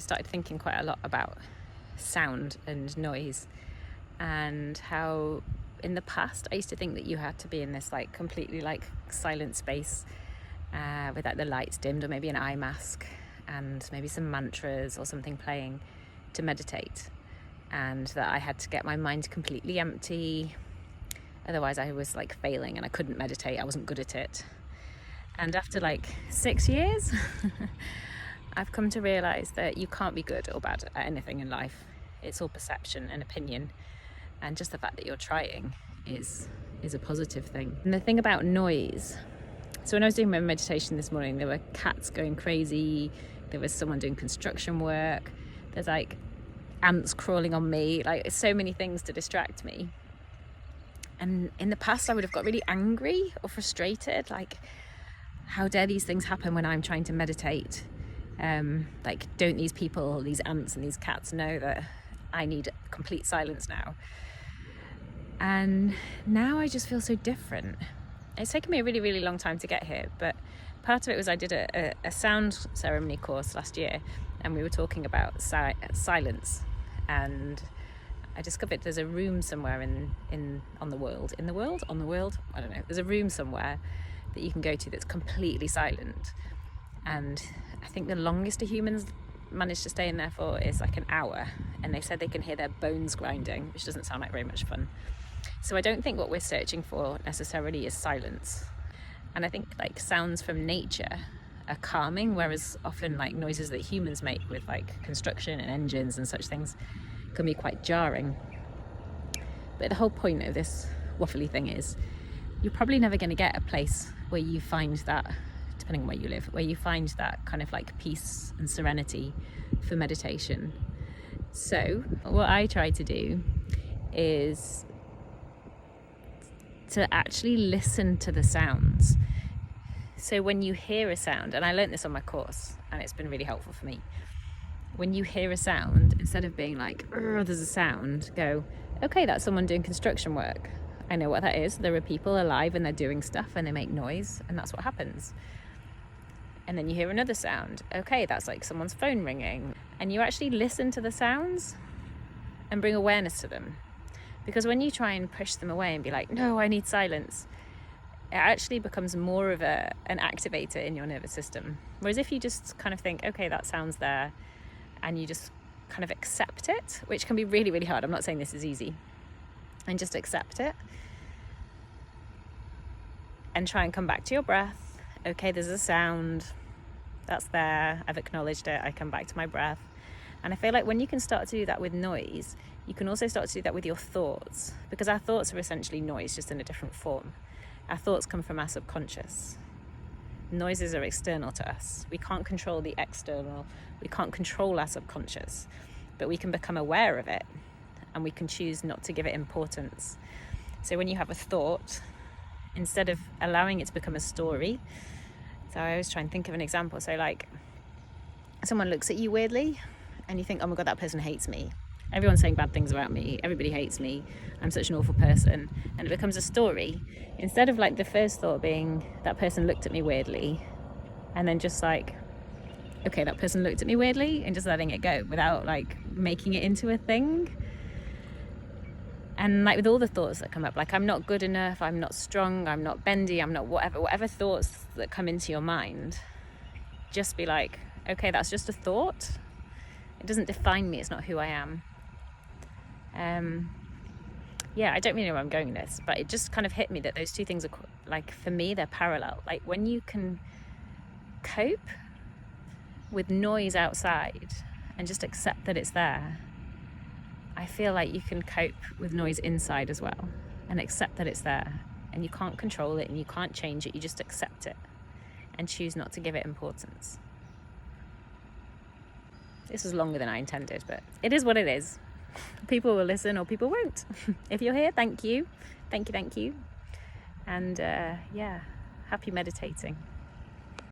I started thinking quite a lot about sound and noise, and how in the past I used to think that you had to be in this like completely like silent space with like the lights dimmed or maybe an eye mask and maybe some mantras or something playing to meditate, and that I had to get my mind completely empty, otherwise I was like failing and I couldn't meditate, I wasn't good at it. And after like 6 years I've come to realize that you can't be good or bad at anything in life. It's all perception and opinion, and just the fact that you're trying is a positive thing. And the thing about noise, so when I was doing my meditation this morning, there were cats going crazy, there was someone doing construction work, there's like ants crawling on me, like so many things to distract me. And in the past I would have got really angry or frustrated, like how dare these things happen when I'm trying to meditate? Like, don't these people, these ants and these cats know that I need complete silence now? And now I just feel so different. It's taken me a really, really long time to get here, but part of it was I did a sound ceremony course last year, and we were talking about silence, and I discovered there's a room somewhere on the world, I don't know, there's a room somewhere that you can go to that's completely silent, and I think the longest a human's managed to stay in there for is like an hour, and they said they can hear their bones grinding, which doesn't sound like very much fun. So I don't think what we're searching for necessarily is silence, and I think like sounds from nature are calming, whereas often like noises that humans make with like construction and engines and such things can be quite jarring. But the whole point of this waffly thing is you're probably never going to get a place where you find that, depending on where you live, where you find that kind of like peace and serenity for meditation. So what I try to do is to actually listen to the sounds. So when you hear a sound, and I learned this on my course and it's been really helpful for me, when you hear a sound, instead of being like, oh, there's a sound, go, okay, that's someone doing construction work. I know what that is. There are people alive and they're doing stuff and they make noise, and that's what happens. And then you hear another sound. Okay, that's like someone's phone ringing. And you actually listen to the sounds and bring awareness to them. Because when you try and push them away and be like, no, I need silence, it actually becomes more of an activator in your nervous system. Whereas if you just kind of think, okay, that sound's there, and you just kind of accept it, which can be really, really hard. I'm not saying this is easy. And just accept it. And try and come back to your breath. Okay, there's a sound. That's there. I've acknowledged it. I come back to my breath. And I feel like when you can start to do that with noise, you can also start to do that with your thoughts. Because our thoughts are essentially noise, just in a different form. Our thoughts come from our subconscious. Noises are external to us. We can't control the external. We can't control our subconscious. But we can become aware of it. And we can choose not to give it importance. So when you have a thought, instead of allowing it to become a story, so I always try and think of an example. So like someone looks at you weirdly and you think, oh my God, that person hates me. Everyone's saying bad things about me. Everybody hates me. I'm such an awful person. And it becomes a story. Instead of like the first thought being that person looked at me weirdly, and then just like, okay, that person looked at me weirdly, and just letting it go without like making it into a thing. And like with all the thoughts that come up, like I'm not good enough, I'm not strong, I'm not bendy, I'm not whatever thoughts that come into your mind, just be like, okay, that's just a thought. It doesn't define me, it's not who I am. Yeah, I don't really know where I'm going with this, but it just kind of hit me that those two things are like, for me, they're parallel. Like when you can cope with noise outside and just accept that it's there, I feel like you can cope with noise inside as well and accept that it's there, and you can't control it and you can't change it. You just accept it and choose not to give it importance. This was longer than I intended, but it is what it is. People will listen or people won't. If you're here, thank you. Thank you. And yeah, happy meditating.